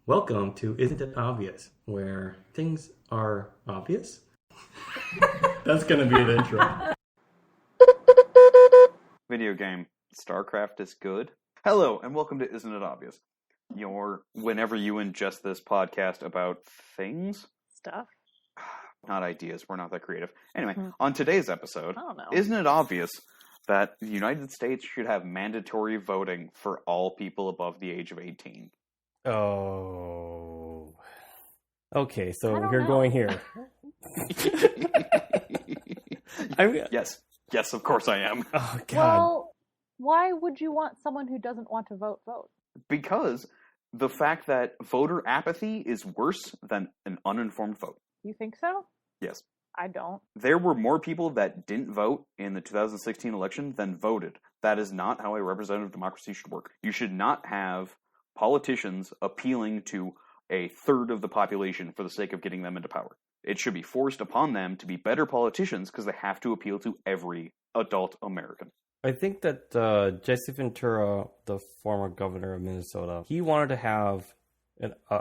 Welcome to Isn't It Obvious, where things are obvious. That's going to be the intro. Video game. StarCraft is good. Hello, and welcome to Isn't It Obvious? Whenever you ingest this podcast about things? Stuff. Not ideas, we're not that creative. Anyway, on today's episode, I don't know. isn't it obvious that the United States should have mandatory voting for all people above the age of 18? Oh. Okay, so we're going here. Yes, of course I am. Oh, God. Well, why would you want someone who doesn't want to vote? Because the fact that voter apathy is worse than an uninformed vote. You think so? Yes. I don't. There were more people that didn't vote in the 2016 election than voted. That is not how a representative democracy should work. You should not have politicians appealing to a third of the population for the sake of getting them into power. It should be forced upon them to be better politicians because they have to appeal to every adult American. I think that Jesse Ventura, the former governor of Minnesota, he wanted to have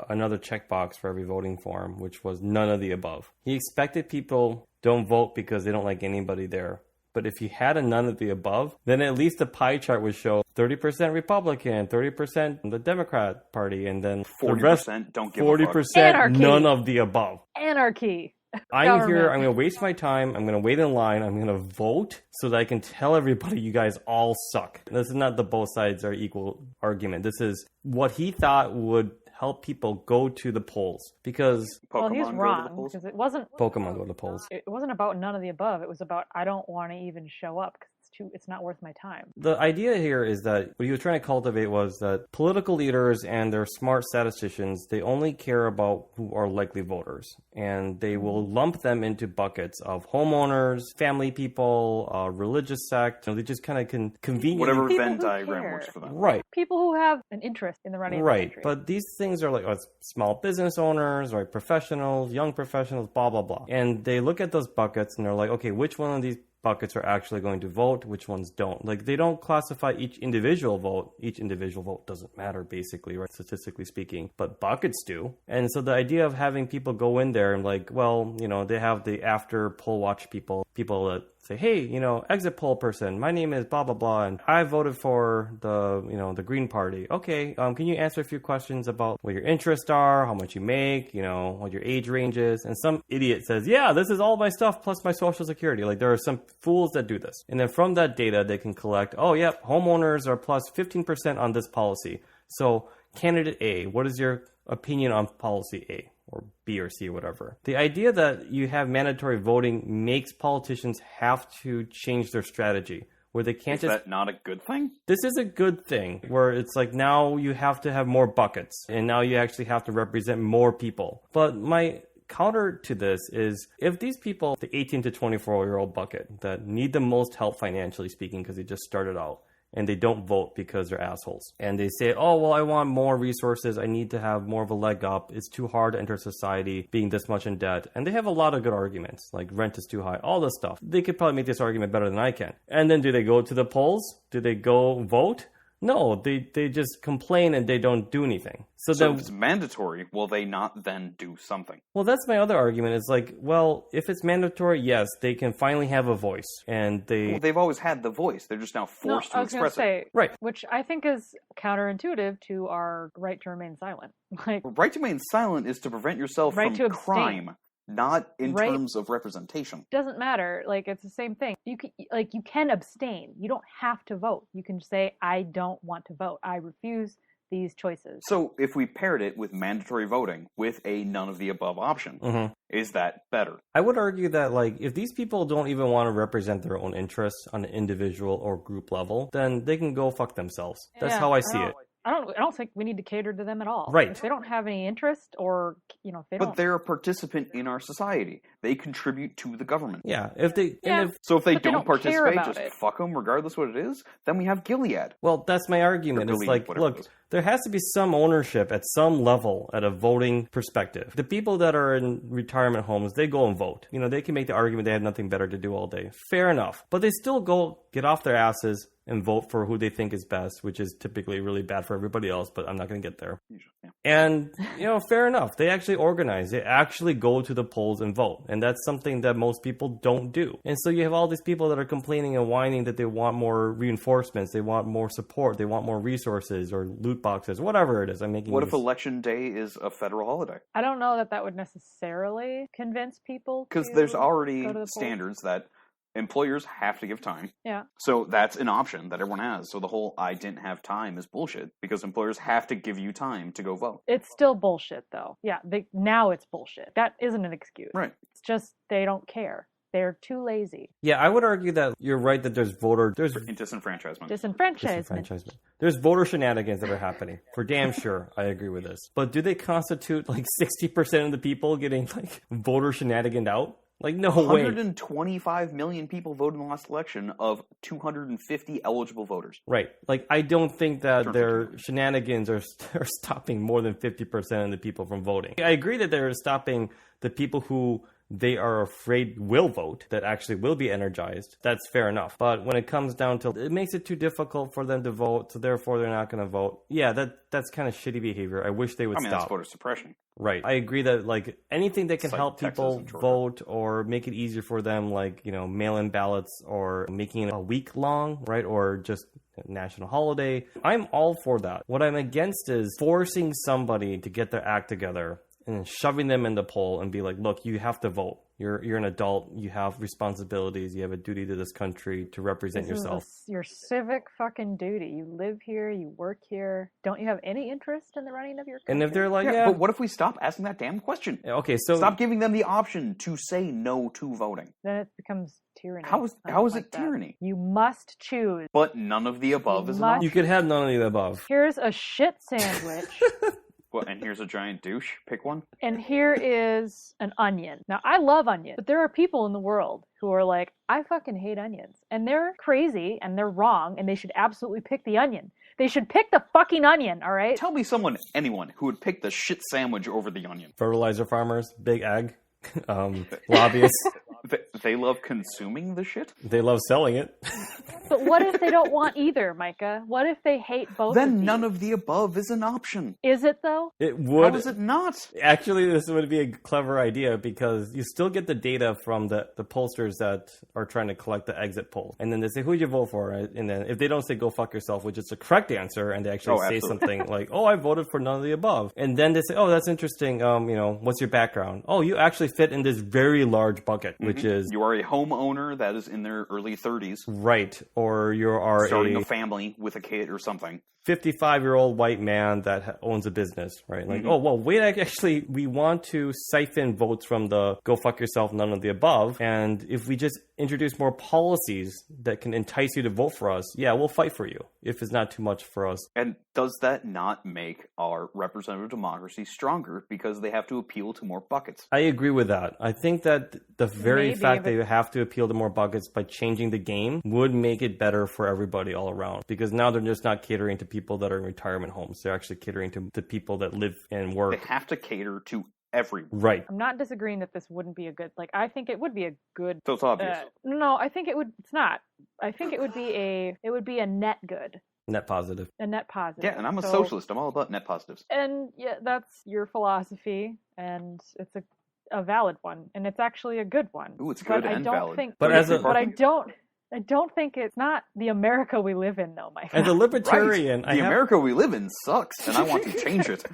another checkbox for every voting form, which was none of the above. He expected people don't vote because they don't like anybody there. But if you had a none of the above, then at least the pie chart would show 30% Republican, 30% the Democrat Party, and then 40% the rest, don't give a 40% fuck. none of the above. Anarchy. I'm here, I'm going to waste my time, I'm going to wait in line, I'm going to vote so that I can tell everybody you guys all suck. This is not the both sides are equal argument. This is what he thought would help people go to the polls. Because Well, he's wrong, because it wasn't Pokemon go to the polls. It wasn't about none of the above. It was about I don't want to even show up because it's not worth my time. The idea here is that what he was trying to cultivate was that political leaders and their smart statisticians, they only care about who are likely voters. And they will lump them into buckets of homeowners, family people, religious sect. They just kind of can conveniently... Whatever People Venn who diagram care. works for them. Right. People who have an interest in the running of the country. But these things are like small business owners, right? Professionals, young professionals, blah, blah, blah. And they look at those buckets and they're like, okay, which one of these buckets are actually going to vote, which ones don't? Like, they don't classify each individual vote. Each individual vote doesn't matter, basically, right? Statistically speaking. But buckets do. And so the idea of having people go in there and like, well, they have the after poll watch people that say, hey, exit poll person, my name is blah, blah, blah, and I voted for the Green Party. Okay, can you answer a few questions about what your interests are, how much you make, what your age range is? And some idiot says, yeah, this is all my stuff plus my social security. Like, there are some fools that do this. And then from that data, they can collect, oh, yep, homeowners are plus 15% on this policy. So candidate A, what is your opinion on policy A? Or B or C or whatever. The idea that you have mandatory voting makes politicians have to change their strategy, where they can't Is that not a good thing? This is a good thing, where it's like now you have to have more buckets, and now you actually have to represent more people. But my counter to this is, if these people, the 18 to 24-year-old bucket that need the most help financially speaking because they just started out, and they don't vote because they're assholes. And they say, oh, well, I want more resources. I need to have more of a leg up. It's too hard to enter society being this much in debt. And they have a lot of good arguments, like rent is too high, all this stuff. They could probably make this argument better than I can. And then do they go to the polls? Do they go vote? No, they just complain and they don't do anything. So if it's mandatory, will they not then do something? Well, that's my other argument. It's like, well, if it's mandatory, yes, they can finally have a voice. And they've always had the voice. They're just now forced to express it. Right. Which I think is counterintuitive to our right to remain silent. Right to remain silent is to prevent yourself right from to crime. Not in terms of representation. Doesn't matter. It's the same thing. You can abstain. You don't have to vote. You can say, I don't want to vote. I refuse these choices. So if we paired it with mandatory voting with a none of the above option, is that better? I would argue that if these people don't even want to represent their own interests on an individual or group level, then they can go fuck themselves. That's how I see it. I don't think we need to cater to them at all. Right. If they don't have any interest or, if they don't... But they're a participant in our society. They contribute to the government. Yeah. So if they don't participate, just it. Fuck them regardless what it is, then we have Gilead. Well, that's my argument. It's like, look, there has to be some ownership at some level at a voting perspective. The people that are in retirement homes, they go and vote. They can make the argument they have nothing better to do all day. Fair enough. But they still go get off their asses and vote for who they think is best, which is typically really bad for everybody else, but I'm not going to get there. Yeah. And, fair enough. They actually organize. They actually go to the polls and vote. And that's something that most people don't do. And so you have all these people that are complaining and whining that they want more reinforcements, they want more support, they want more resources or loot boxes, whatever it is. What if election day is a federal holiday? I don't know that would necessarily convince people. Because there's already standards that employers have to give time. Yeah. So that's an option that everyone has. So the whole I didn't have time is bullshit because employers have to give you time to go vote. It's still bullshit, though. Yeah, now it's bullshit. That isn't an excuse. Right. It's just they don't care. They're too lazy. Yeah, I would argue that you're right that there's disenfranchisement. There's voter shenanigans that are happening. For damn sure, I agree with this. But do they constitute like 60% of the people getting like voter shenaniganed out? Like, no way. 125 million people voted in the last election of 250 eligible voters. Right. Like, I don't think that their shenanigans are stopping more than 50% of the people from voting. I agree that they're stopping the people who they are afraid will vote, that actually will be energized. That's fair enough. But when it comes down to it makes it too difficult for them to vote, so therefore they're not going to vote. Yeah, that's kind of shitty behavior. I wish they would stop. That's voter suppression. Right. I agree that like anything that can help people vote or make it easier for them, like, mail-in ballots or making it a week long, right? Or just a national holiday. I'm all for that. What I'm against is forcing somebody to get their act together and shoving them in the poll and be like, look, you have to vote. You're an adult. You have responsibilities. You have a duty to this country to represent yourself. Your civic fucking duty. You live here. You work here. Don't you have any interest in the running of your country? And if they're like, but what if we stop asking that damn question? Okay, so stop giving them the option to say no to voting. Then it becomes tyranny. How is it tyranny? You must choose. But none of the above is an option. You could have none of the above. Here's a shit sandwich. Well, and here's a giant douche. Pick one. And here is an onion. Now, I love onions, but there are people in the world who are like, I fucking hate onions. And they're crazy, and they're wrong, and they should absolutely pick the onion. They should pick the fucking onion, all right? Tell me anyone, who would pick the shit sandwich over the onion. Fertilizer farmers, big ag, lobbyists. They love consuming the shit? They love selling it. But what if they don't want either, Micah? What if they hate both Then of these? none of the above is an option. Is it, though? It would. How is it not? Actually, this would be a clever idea because you still get the data from the pollsters that are trying to collect the exit polls. And then they say, who'd you vote for? Right? And then if they don't say go fuck yourself, which is the correct answer, and they actually say something like, oh, I voted for none of the above. And then they say, oh, that's interesting. What's your background? Oh, you actually fit in this very large bucket, which is... You are a homeowner that is in their early 30s. Right. Or you are starting a family with a kid or something. 55-year-old white man that owns a business, right? Like, oh, well, wait, actually, we want to siphon votes from the go fuck yourself, none of the above. And if we just introduce more policies that can entice you to vote for us, yeah, we'll fight for you if it's not too much for us. And does that not make our representative democracy stronger because they have to appeal to more buckets? I agree with that. I think that the very fact that you have to appeal to more buckets by changing the game would make it better for everybody all around, because now they're just not catering to people that are in retirement homes. They're actually catering to the people that live and work. They have to cater to everyone. Right. I'm not disagreeing that this wouldn't be a good, I think it would be a good... So it's obvious. No, I think it's not. I think it would be a net good. Net positive. A net positive. Yeah, and I'm a socialist. I'm all about net positives. And yeah, that's your philosophy, and it's a valid one, and it's actually a good one. Ooh, it's good and valid. But I don't think it's not the America we live in, though, Mike. As a libertarian... Right. America we live in sucks, and I want to change it.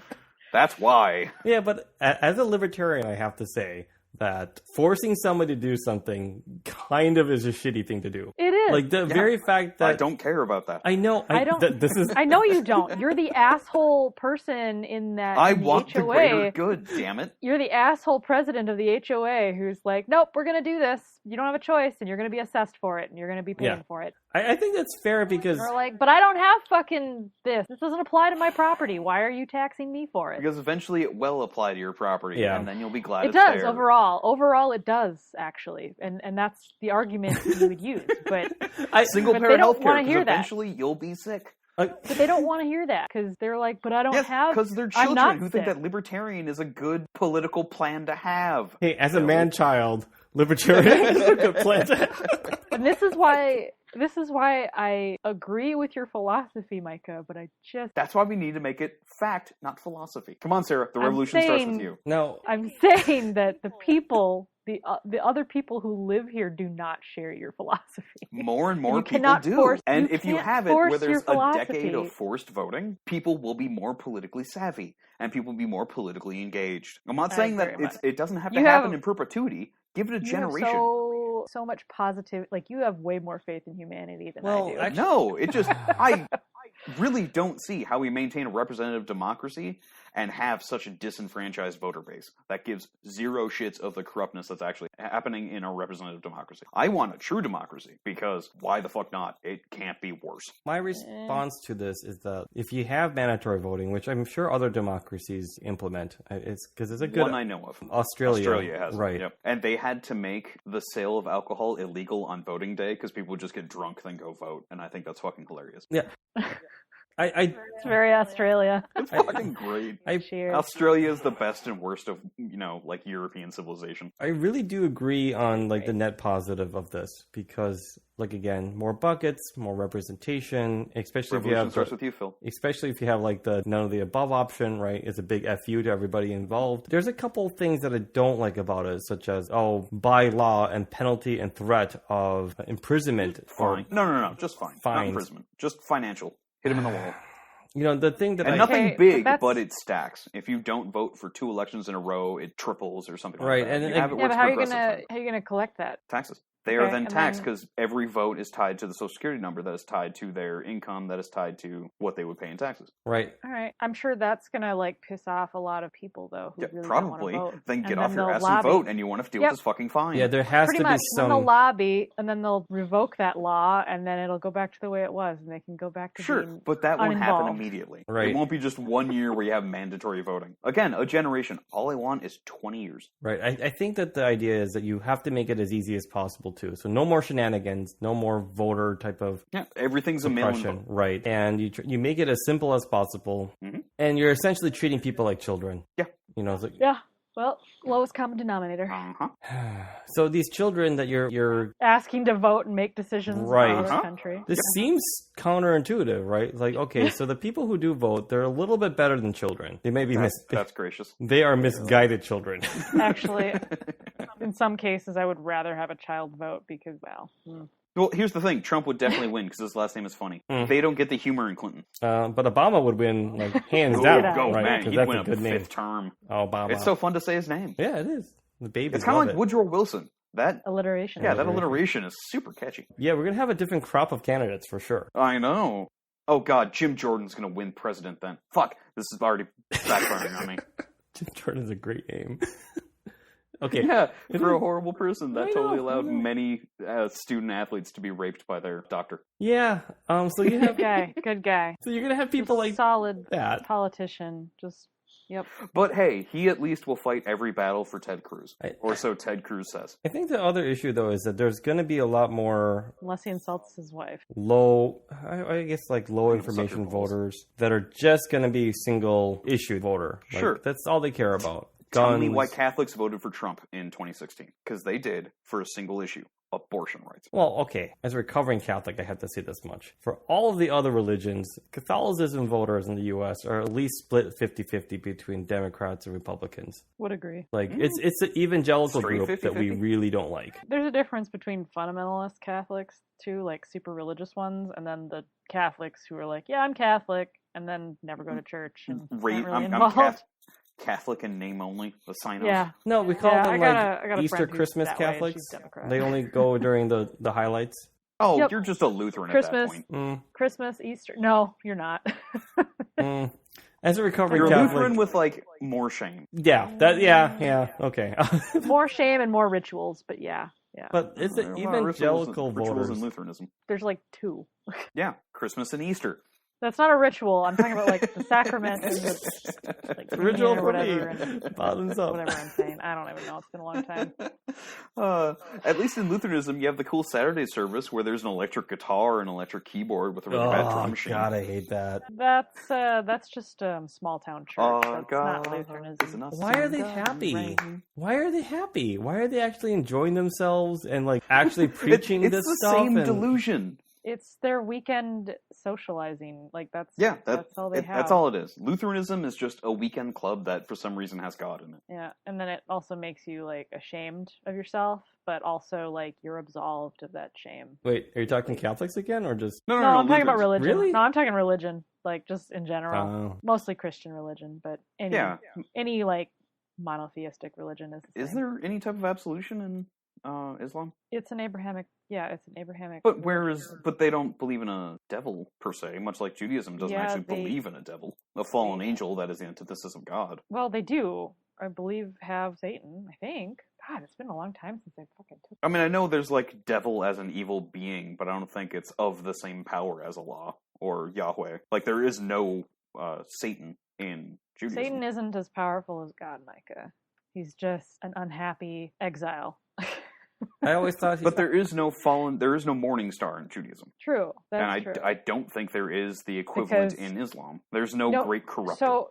That's why. Yeah, but as a libertarian, I have to say that forcing somebody to do something kind of is a shitty thing to do. It is. Like the very fact that... I don't care about that. I know. I don't. This is... I know you don't. You're the asshole person in that I in the want HOA. the greater good, damn it. You're the asshole president of the HOA who's like, nope, we're going to do this. You don't have a choice, and you're going to be assessed for it, and you're going to be paying for it. I think that's fair because... You're like, but I don't have fucking this. This doesn't apply to my property. Why are you taxing me for it? Because eventually it will apply to your property, and then you'll be glad it it's does, there. Overall, it does, actually. And that's the argument you would use. But single-parent health care, because eventually you'll be sick. But they don't want to hear that, because they're like, but I don't have... because they're children who think that libertarian is a good political plan to have. Hey, as a man-child... Libertarian is a good plan to have. And this is why This is why I agree with your philosophy, Micah, but I just... That's why we need to make it fact, not philosophy. Come on, Sarah. The revolution starts with you. No. I'm saying that the people... The other people who live here do not share your philosophy. More and more people do. And if you have it where there's a decade of forced voting, people will be more politically savvy and people will be more politically engaged. I'm not saying that it doesn't have to happen in perpetuity. Give it a generation. So much positive. Like, you have way more faith in humanity than I do. Actually, no, it just... I really don't see how we maintain a representative democracy and have such a disenfranchised voter base that gives zero shits of the corruptness that's actually happening in a representative democracy. I want a true democracy because why the fuck not? It can't be worse. My response to this is that if you have mandatory voting, which I'm sure other democracies implement, it's because it's a good one I know of. Australia has right, yep. And they had to make the sale of alcohol illegal on voting day because people would just get drunk then go vote, and I think that's fucking hilarious. Yeah. It's very Australia. It's fucking great. Australia is the best and worst of, like European civilization. I really do agree on the net positive of this because, again, more buckets, more representation, especially if you have starts with you, Phil. Especially if you have the none of the above option, right? It's a big FU to everybody involved. There's a couple things that I don't like about it, such as by law and penalty and threat of imprisonment. Fine. No, just fine. Fines. Not imprisonment. Just financial. Hit him in the wall. The thing that nothing big, but it stacks. If you don't vote for 2 elections in a row, it triples or something like that. But how are you gonna collect that? Taxes. They are then taxed because every vote is tied to the Social Security number that is tied to their income, that is tied to what they would pay in taxes. Right. All right. I'm sure that's going to piss off a lot of people, though, who really probably. Don't want to vote. Then get off your ass and vote, and you want to deal with this fucking fine. Yeah, there has Pretty to much. be some... Then they'll lobby, and then they'll revoke that law, and then it'll go back to the way it was, and they can go back to being but that won't happen uninvolved. immediately. Right. It won't be just 1 year where you have mandatory voting. Again, a generation. All I want is 20 years. Right. I think that the idea is that you have to make it as easy as possible, too. So no more shenanigans, no more voter type of everything's a mail-in vote. Right. And you make it as simple as possible, and you're essentially treating people like children. Yeah. Yeah. Well, lowest common denominator. So these children that you're asking to vote and make decisions in our country. This seems counterintuitive, right? Okay, so the people who do vote, they're a little bit better than children. They may be that's gracious. They are misguided children. Actually, in some cases, I would rather have a child vote because, Well, here's the thing. Trump would definitely win because his last name is funny. They don't get the humor in Clinton. But Obama would win, hands down. Right? Man. He'd win a good 5th term. Oh, Obama. It's so fun to say his name. Yeah, it is. The baby. It's kind of like Woodrow Wilson. That alliteration. Yeah, that alliteration is super catchy. Yeah, we're going to have a different crop of candidates for sure. I know. Oh, God, Jim Jordan's going to win president then. Fuck, this is already backfiring on me. Jim Jordan's a great name. Okay. Yeah, for a horrible person that totally allowed many student athletes to be raped by their doctor. Yeah. So you have good guy. So you're gonna have people just like solid that politician. Just But hey, he at least will fight every battle for Ted Cruz, or so Ted Cruz says. I think the other issue though is that there's gonna be a lot more, unless he insults his wife, low information voters that are just gonna be single issue voter. Sure, that's all they care about. Tell me why Catholics voted for Trump in 2016. Because they did for a single issue, abortion rights. Well, okay. As a recovering Catholic, I have to say this much. For all of the other religions, Catholicism voters in the U.S. are at least split 50-50 between Democrats and Republicans. Would agree. It's an evangelical group 50-50? that we really don't like. There's a difference between fundamentalist Catholics, too, super religious ones, and then the Catholics who are like, yeah, I'm Catholic, and then never go to church. And I'm Catholic in name only, the sign off. Yeah. No, we call them I got Easter Christmas Catholics. They only go during the highlights. Oh, you're just a Lutheran Christmas, at that point. Christmas, Easter. No, you're not. As a recovering Catholic, Catholic, Lutheran with more shame. Yeah, okay. More shame and more rituals, but yeah. But it's an evangelical rituals voters. in Lutheranism. There's 2. Yeah, Christmas and Easter. That's not a ritual. I'm talking about the sacrament and the ritual or whatever. And bottoms up. Whatever I'm saying. I don't even know. It's been a long time. At least in Lutheranism, you have the cool Saturday service where there's an electric guitar and an electric keyboard with a really bad drum machine. God, I hate that. That's just small town church. That's not Lutheranism. Why are they happy? Why are they happy? Why are they actually enjoying themselves and actually preaching this stuff? It's the same delusion. It's their weekend socializing. Like that's all they have. That's all it is. Lutheranism is just a weekend club that for some reason has God in it. Yeah, and then it also makes you like ashamed of yourself, but also like you're absolved of that shame. Wait, are you talking Catholics again, or just? No, I'm talking about religion. Really? No, I'm talking religion, like just in general. Mostly Christian religion, but any like monotheistic religion is the same. Is there any type of absolution in Islam? It's an Abrahamic. But they don't believe in a devil per se, much like Judaism doesn't actually believe in a devil, a fallen angel that is the antithesis of God. Well, they do. I believe have Satan. I think. God, it's been a long time since I fucking took. I mean, I know there's like devil as an evil being, but I don't think it's of the same power as Allah or Yahweh. Like there is no Satan in Judaism. Satan isn't as powerful as God, Micah. He's just an unhappy exile. I always thought, but there is no morning star in Judaism. True, that's true. I don't think there is the equivalent in Islam. There's no great corrupter.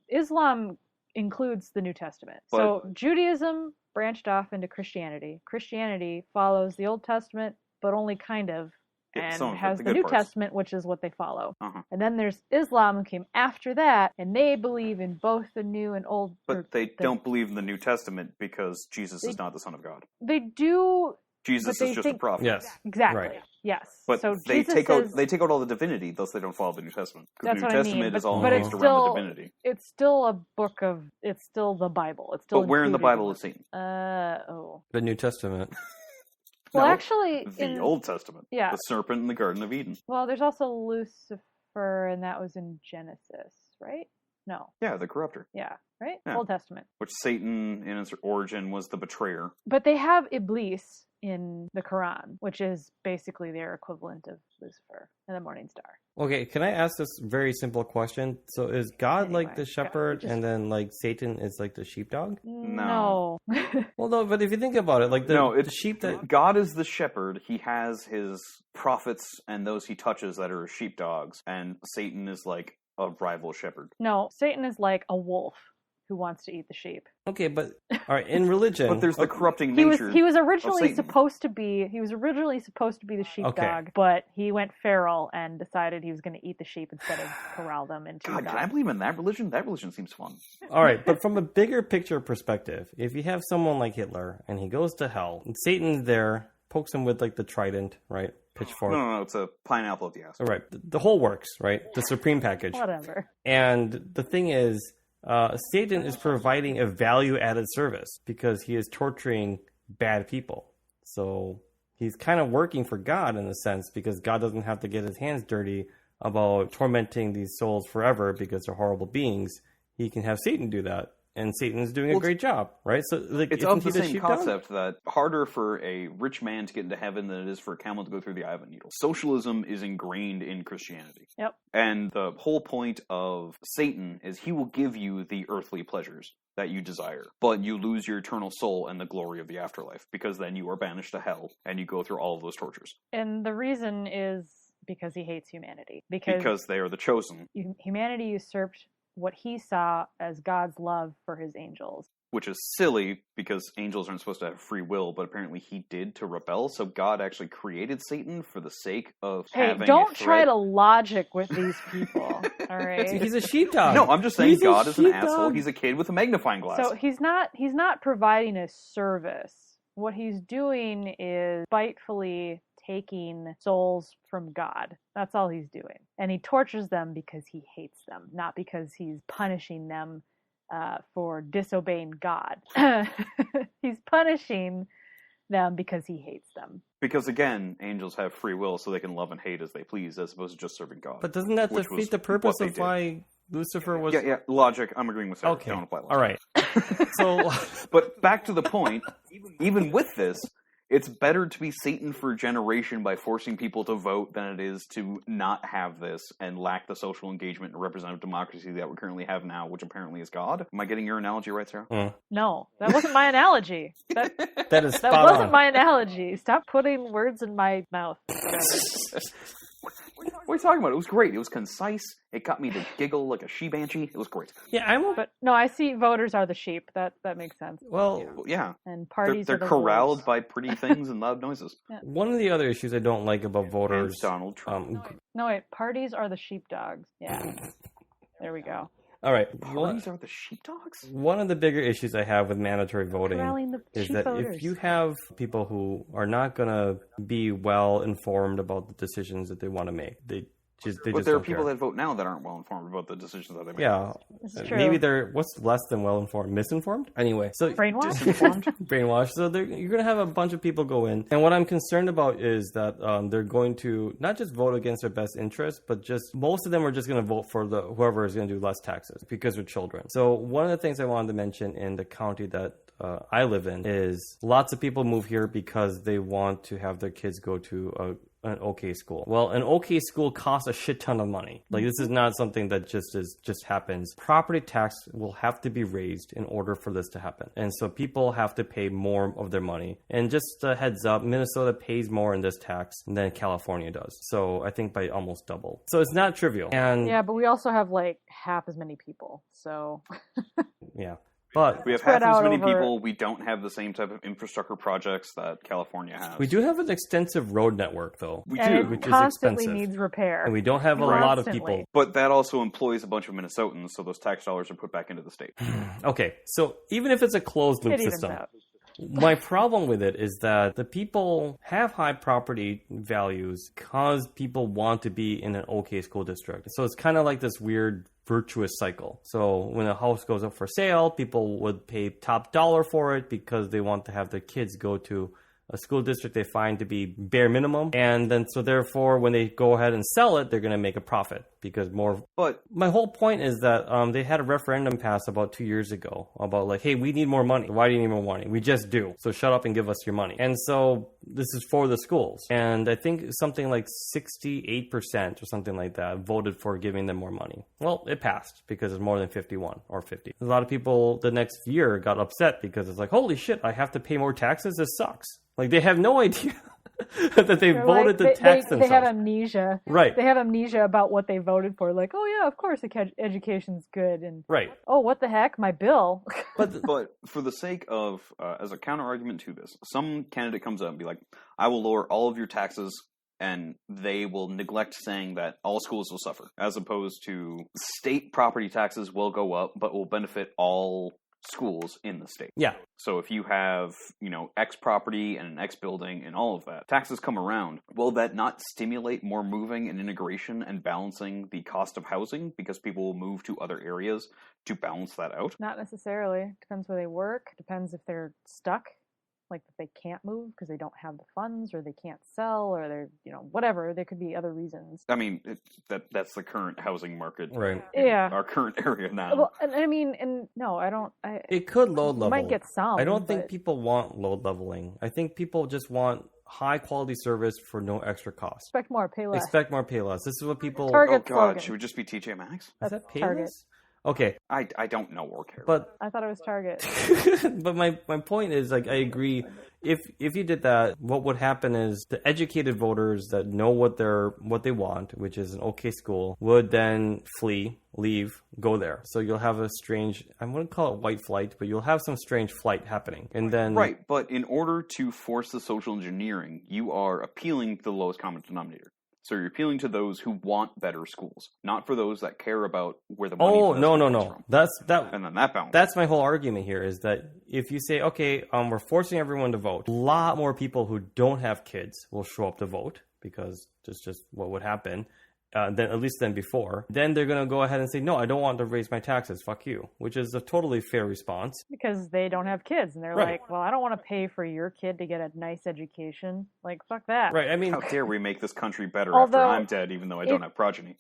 Islam includes the New Testament. So Judaism branched off into Christianity. Christianity follows the Old Testament, but only kind of, and has the New Testament, which is what they follow. And then there's Islam, who came after that, and they believe in both the New and Old. But they don't believe in the New Testament because Jesus is not the Son of God. They do. Jesus is just a prophet. Yes, exactly. Right. Yes, but so they take out all the divinity, thus they don't follow the New Testament. Because the New Testament is all based around the divinity. It's still a book of. It's still the Bible. It's still. But where in the Bible is Satan? The New Testament. Well, no, actually, the Old Testament. Yeah. The serpent in the Garden of Eden. Well, there's also Lucifer, and that was in Genesis, right? No. Yeah, the corrupter. Yeah, right? Yeah. Old Testament. Which Satan, in its origin, was the betrayer. But they have Iblis in the Quran, which is basically their equivalent of Lucifer and the Morning Star. Okay, can I ask this very simple question? So is God like the shepherd and then like Satan is like the sheepdog? No. Well, no, but if you think about it, like the sheep that... God is the shepherd. He has his prophets and those he touches that are sheepdogs. And Satan is like a rival shepherd. No, Satan is like a wolf who wants to eat the sheep. Okay, but all right, in religion, but there's the corrupting nature. He was originally supposed to be the sheepdog, but he went feral and decided he was going to eat the sheep instead of corral them into God, can I believe in that religion? That religion seems fun. All right, but from a bigger picture perspective, if you have someone like Hitler and he goes to hell, and Satan's there, pokes him with like the trident, right? Pitchfork. No, it's a pineapple at the ass. All right, the whole works, right? The supreme package. Whatever. And the thing is, Satan is providing a value-added service because he is torturing bad people. So he's kind of working for God in a sense because God doesn't have to get his hands dirty about tormenting these souls forever because they're horrible beings. He can have Satan do that. And Satan's doing a great job, right? So like, it's of the same concept that harder for a rich man to get into heaven than it is for a camel to go through the eye of a needle. Socialism is ingrained in Christianity. Yep. And the whole point of Satan is he will give you the earthly pleasures that you desire, but you lose your eternal soul and the glory of the afterlife because then you are banished to hell and you go through all of those tortures. And the reason is because he hates humanity. Because they are the chosen. Humanity usurped what he saw as God's love for his angels. Which is silly because angels aren't supposed to have free will, but apparently he did to rebel. So God actually created Satan for the sake of having don't try to logic with these people, all right? He's a sheepdog. No, I'm just saying God is an asshole. He's a kid with a magnifying glass. So he's not providing a service. What he's doing is spitefully taking souls from God. That's all he's doing. And he tortures them because he hates them, not because he's punishing them for disobeying God. He's punishing them because he hates them. Because again, angels have free will so they can love and hate as they please, as opposed to just serving God. But doesn't that defeat the purpose of why Lucifer was... Yeah, logic. I'm agreeing with Sarah. Okay, don't apply logic. All right. So, but back to the point, even with this, it's better to be Satan for a generation by forcing people to vote than it is to not have this and lack the social engagement and representative democracy that we currently have now, which apparently is God. Am I getting your analogy right, Sarah? No, that wasn't my analogy. That wasn't my analogy. Stop putting words in my mouth. Wait, you talking about? It was great. It was concise. It got me to giggle like a she-banshee. It was great. Yeah, But no, I see voters are the sheep. That makes sense. Well, yeah. And parties they're are the corralled wolves. by pretty things and loud noises. one of the other issues I don't like about voters... And Donald Trump. No, wait. Parties are the sheepdogs. Yeah. There we go. All right. Parties are the sheepdogs? One of the bigger issues I have with mandatory voting Corralling the is sheep that voters. if you have people who are not going to be well informed about the decisions that they want to make, they just But there are people that vote now that aren't well informed about the decisions that they make. Yeah. This is true. Maybe they're, what's less than well informed? Misinformed? Anyway. So Brainwashed? brainwashed. So you're going to have a bunch of people go in. And what I'm concerned about is that they're going to not just vote against their best interest, but just most of them are just going to vote for whoever is going to do less taxes because they're children. So one of the things I wanted to mention in the county that I live in is lots of people move here because they want to have their kids go to an okay school. Well, an okay school costs a shit ton of money. Like, this is not something that just happens. Property tax will have to be raised in order for this to happen. And so people have to pay more of their money. And just a heads up, Minnesota pays more in this tax than California does. So I think by almost double. So it's not trivial. And Yeah, but we also have like half as many people. So yeah. But we have spread half as out many over- people. We don't have the same type of infrastructure projects that California has. we do have an extensive road network, though. We and do. it which is constantly expensive. needs repair. And we don't have a lot of people. Constantly. But that also employs a bunch of Minnesotans, so those tax dollars are put back into the state. Okay, so even if it's a closed loop It evens system, out. my problem with it is that the people have high property values because people want to be in an okay school district. So it's kind of like this weird virtuous cycle. So when a house goes up for sale, people would pay top dollar for it because they want to have their kids go to a school district they find to be bare minimum. And then so therefore when they go ahead and sell it, they're going to make a profit because more. But My whole point is that they had a referendum pass about 2 years ago about like, hey, we need more money. Why do you need more money? We just do. So shut up and give us your money. And so this is for the schools. And I think something like 68% or something like that voted for giving them more money. Well, it passed because it's more than 51 or 50. A lot of people the next year got upset because it's like, holy shit, I have to pay more taxes. This sucks. Like they have no idea that they They're voted to like, tax they themselves. have amnesia. Right. They have amnesia about what they voted for. Like, oh yeah, of course education's good. And Right. oh, what the heck, my bill. But but for the sake of, as a counter argument to this, some candidate comes up and be like, I will lower all of your taxes, and they will neglect saying that all schools will suffer, as opposed to state property taxes will go up, but will benefit all schools in the state. yeah. So if you have, X property and an X building and all of that, taxes come around. Will that not stimulate more moving and integration and balancing the cost of housing because people will move to other areas to balance that out? Not necessarily. Depends where they work. Depends if they're stuck. Like if they can't move because they don't have the funds or they can't sell or they're, whatever. There could be other reasons. I mean, that's the current housing market. Right. in Yeah. Our current area now. Well, and no, I don't. It could load You level. might get some. I don't think but- people want load leveling. I think people just want high quality service for no extra cost. Expect more, pay less. Expect more, pay less. This is what people. Target Oh God, slogan. should we just be TJ Maxx? Is That's that pay Target. less? Okay, I don't know or care. but I thought it was Target. but my point is, like, I agree. If you did that, what would happen is the educated voters that know what they want, which is an okay school, would then leave, go there. So you'll have a strange, I wouldn't call it white flight, but you'll have some strange flight happening. And then Right, but in order to force the social engineering, you are appealing to the lowest common denominator. So you're appealing to those who want better schools, not for those that care about where the money Oh, for no. comes from. And then that balance. That's my whole argument here is that if you say, okay, we're forcing everyone to vote, a lot more people who don't have kids will show up to vote because that's just what would happen. Than before, then they're going to go ahead and say, no, I don't want to raise my taxes. Fuck you, which is a totally fair response. Because they don't have kids. And they're Right. like, well, I don't want to pay for your kid to get a nice education. Like, fuck that. Right. I mean, How dare we make this country better Although, after I'm dead, even though I don't have progeny?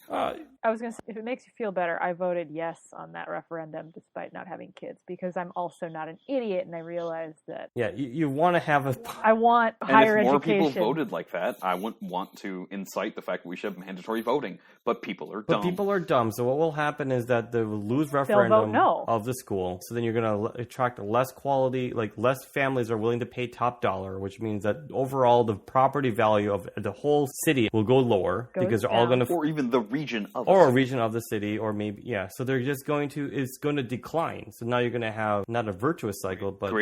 I was going to say, if it makes you feel better, I voted yes on that referendum despite not having kids because I'm also not an idiot and I realized that yeah, you want to have a... I want And higher if more education. people voted like that, I wouldn't want to incite the fact that we should have mandatory voting. voting. But people are dumb. But people are dumb. So what will happen is that they will lose They'll referendum vote no. of the school. So then you're going to attract less quality, like less families are willing to pay top dollar, which means that overall the property value of the whole city will go lower because they're all going to... Or even the region of the city. Or a region of the city, or maybe, yeah. So they're just going to... It's going to decline. So now you're going to have not a virtuous cycle, but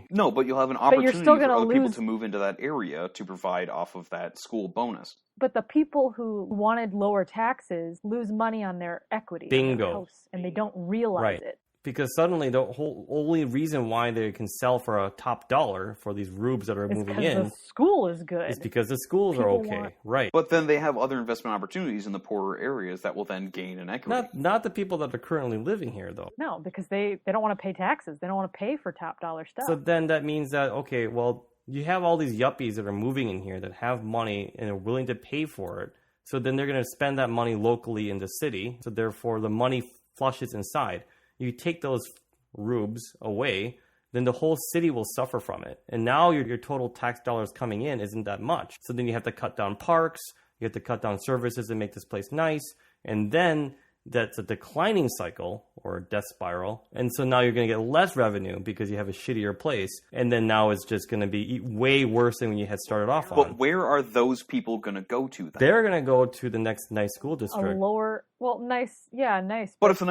No, but you'll have an opportunity for other lose... people to move into that area to provide off of that school bonus. But the people who wanted lower taxes lose money on their equity, Bingo. On their house, and they don't realize it. Because suddenly the whole only reason why they can sell for a top dollar for these rubes that are moving in the school is good. Is because the schools are okay, right? But then they have other investment opportunities in the poorer areas that will then gain an equity. Not the people that are currently living here, though. No, because they don't want to pay taxes. They don't want to pay for top dollar stuff. So then that means that, okay, well, you have all these yuppies that are moving in here that have money and are willing to pay for it. So then they're going to spend that money locally in the city. So therefore, the money flushes inside. You take those rubes away, then the whole city will suffer from it. And now your total tax dollars coming in isn't that much. So then you have to cut down parks, you have to cut down services and make this place nice. And then that's a declining cycle or a death spiral. And so now you're going to get less revenue because you have a shittier place. And then now it's just going to be way worse than when you had started off on. But where are those people going to go to then? They're going to go to the next nice school district. Nice. But if if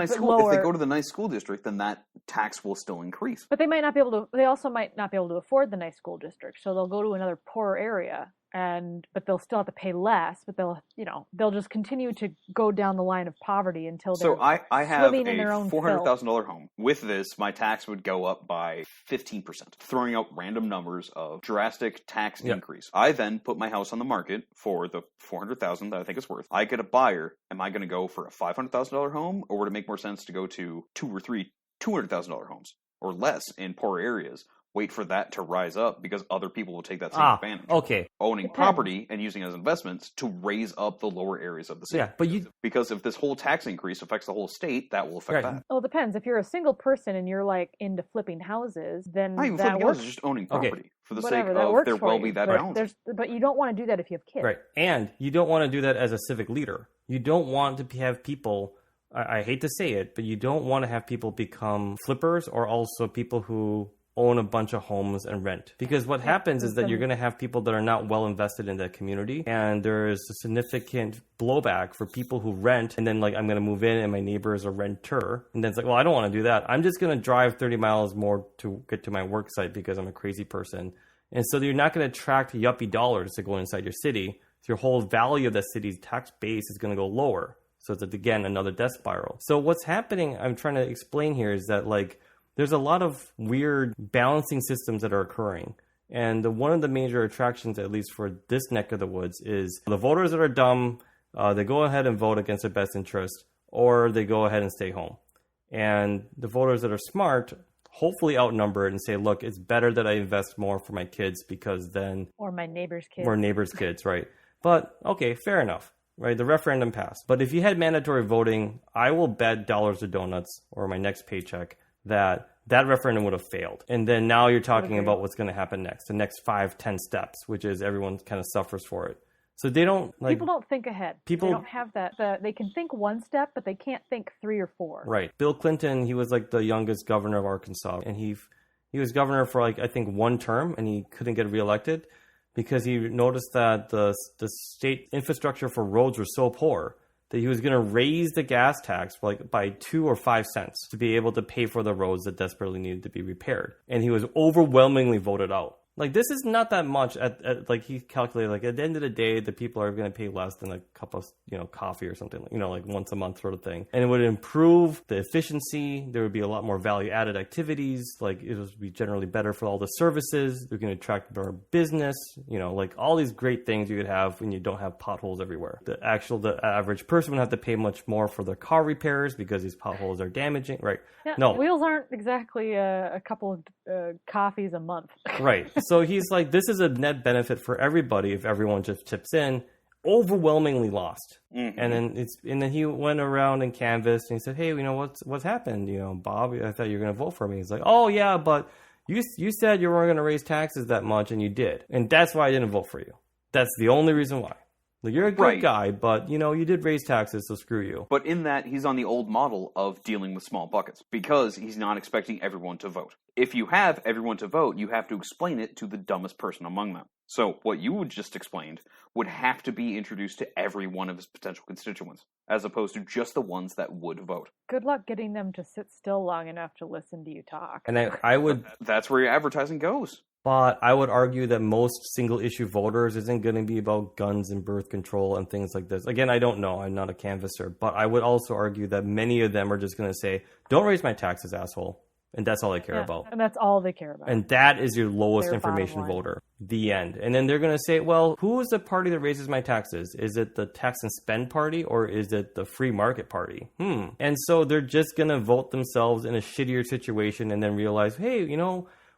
they go to the nice school district, then that tax will still increase. But they also might not be able to afford the nice school district. So they'll go to another poorer area. But they'll still have to pay less, but they'll just continue to go down the line of poverty until they're I have swimming in their own $400,000 home. With this, my tax would go up by 15%, throwing out random numbers of drastic tax increase. I then put my house on the market for the $400,000 that I think it's worth. I get a buyer. Am I going to go for a $500,000 home, or would it make more sense to go to two or three $200,000 homes or less in poor areas? Wait for that to rise up because other people will take that same advantage. Okay. Owning property and using it as investments to raise up the lower areas of the city. Yeah, because if this whole tax increase affects the whole state, that will affect that. Well, it depends. If you're a single person and you're like into flipping houses, then not even that flipping works. houses, just owning property for the Whatever, sake of there will be that balance. But you don't want to do that if you have kids. Right. And you don't want to do that as a civic leader. You don't want to have people, I hate to say it, but you don't want to have people become flippers or also people who own a bunch of homes and rent. Because what happens is that you're going to have people that are not well invested in that community, and there's a significant blowback for people who rent, and then like, I'm going to move in and my neighbor is a renter, and then it's like, well, I don't want to do that. I'm just going to drive 30 miles more to get to my work site because I'm a crazy person. And so you're not going to attract yuppie dollars to go inside your city. So your whole value of the city's tax base is going to go lower. So it's, again, another death spiral. So what's happening, I'm trying to explain here, is that like, there's a lot of weird balancing systems that are occurring. And one of the major attractions, at least for this neck of the woods, is the voters that are dumb, they go ahead and vote against their best interest, or they go ahead and stay home. And the voters that are smart hopefully outnumber it and say, look, it's better that I invest more for my kids because then... Or my neighbor's kids. Or neighbor's kids, right. But, okay, fair enough. Right, the referendum passed. But if you had mandatory voting, I will bet dollars to donuts or my next paycheck that referendum would have failed. And then now you're talking about what's going to happen next, the next 5-10 steps, which is everyone kind of suffers for it. So they don't like... People don't think ahead. They don't have that. They can think one step, but they can't think 3 or 4. Right. Bill Clinton, he was like the youngest governor of Arkansas. And he was governor for like, I think 1 term, and he couldn't get reelected because he noticed that the state infrastructure for roads were so poor that he was going to raise the gas tax by 2 or 5 cents to be able to pay for the roads that desperately needed to be repaired. And he was overwhelmingly voted out. Like, this is not that much like he calculated, like at the end of the day, the people are going to pay less than a cup of, coffee or something, like once a month sort of thing. And it would improve the efficiency. There would be a lot more value added activities. Like it would be generally better for all the services. They're going to attract more business, like all these great things you could have when you don't have potholes everywhere. The average person would have to pay much more for their car repairs because these potholes are damaging, right? Yeah, no. Wheels aren't exactly a couple of coffees a month. Right. So he's like, this is a net benefit for everybody if everyone just chips in. Overwhelmingly lost. Mm-hmm. And then he went around and canvassed and he said, hey, what's happened? Bob, I thought you were going to vote for me. He's like, oh yeah, but you said you weren't going to raise taxes that much and you did. And that's why I didn't vote for you. That's the only reason why. Like, you're a good Right. guy, but, you did raise taxes, so screw you. But in that, he's on the old model of dealing with small buckets, because he's not expecting everyone to vote. If you have everyone to vote, you have to explain it to the dumbest person among them. So what you just explained would have to be introduced to every one of his potential constituents, as opposed to just the ones that would vote. Good luck getting them to sit still long enough to listen to you talk. And I would... That's where your advertising goes. But I would argue that most single-issue voters isn't going to be about guns and birth control and things like this. Again, I don't know. I'm not a canvasser. But I would also argue that many of them are just going to say, don't raise my taxes, asshole. And that's all they care about. And that's all they care about. And that is your lowest Their information bottom line. voter. The end. And then they're going to say, well, who is the party that raises my taxes? Is it the tax and spend party, or is it the free market party? And so they're just going to vote themselves in a shittier situation and then realize, hey,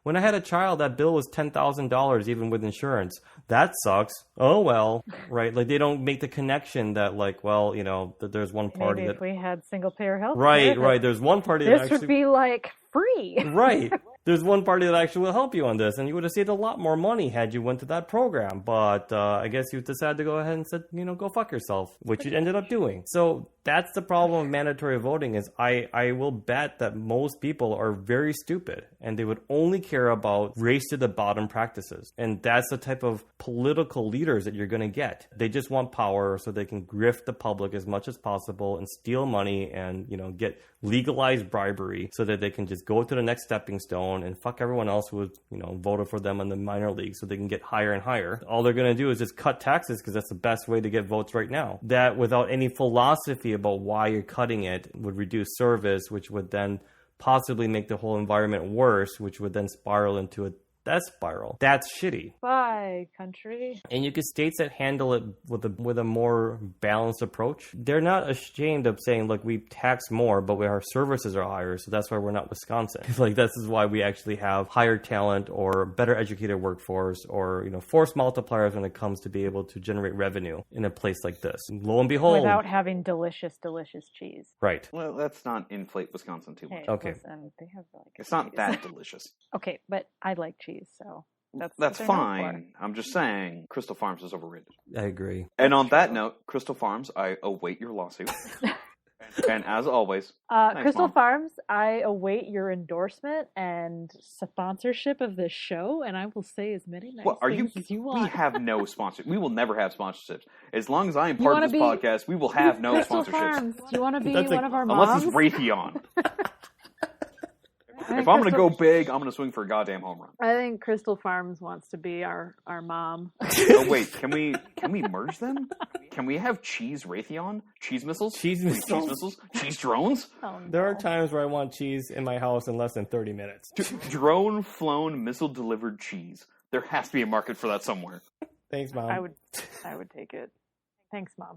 when I had a child, that bill was $10,000 even with insurance. That sucks. Oh, well, right? Like, they don't make the connection that, like, well, that there's one party Maybe if we had single-payer health Right. care, There's one party this that actually... would be, like, free. Right. There's one party that actually will help you on this, and you would have saved a lot more money had you went to that program. But I guess you decided to go ahead and said, go fuck yourself, which you ended up doing. So that's the problem with mandatory voting is I will bet that most people are very stupid, and they would only care about race to the bottom practices. And that's the type of political leaders that you're going to get. They just want power so they can grift the public as much as possible and steal money and, get legalized bribery so that they can just go to the next stepping stone and fuck everyone else who voted for them in the minor leagues so they can get higher and higher. All they're going to do is just cut taxes because that's the best way to get votes right now. That, without any philosophy about why you're cutting it, would reduce service, which would then possibly make the whole environment worse, which would then spiral into a death spiral. That's shitty. Bye, country. And you get states that handle it with a more balanced approach. They're not ashamed of saying, look, we tax more, but our services are higher, so that's why we're not Wisconsin. Like, this is why we actually have higher talent or better educated workforce or, force multipliers when it comes to be able to generate revenue in a place like this. And lo and behold. Without having delicious, delicious cheese. Right. Well, let's not inflate Wisconsin too much. Hey, Okay. Listen, they have It's not that delicious. Okay, but I like cheese, so that's That's what they're known fine. I'm just saying, Crystal Farms is overrated. I agree. And on that note, Crystal Farms, I await your lawsuit. And as always, thanks, Crystal Mom. Farms, I await your endorsement and sponsorship of this show, and I will say as many nice What are you? things as you We want. have no sponsor. We will never have sponsorships. As long as I am part wanna of this be- podcast, we will have no Crystal sponsorships. Farms, do you want to be That's one like- of our moms? Unless it's Raytheon. I think If I'm going to Crystal- go big, I'm going to swing for a goddamn home run. I think Crystal Farms wants to be our mom. Oh wait, can we merge them? Can we have cheese Raytheon? Cheese missiles? Cheese Please, missiles? Cheese missiles? Cheese drones? Oh, There are no. times where I want cheese in my house in less than 30 minutes. Drone flown missile delivered cheese. There has to be a market for that somewhere. Thanks, Mom. I would take it. Thanks, Mom.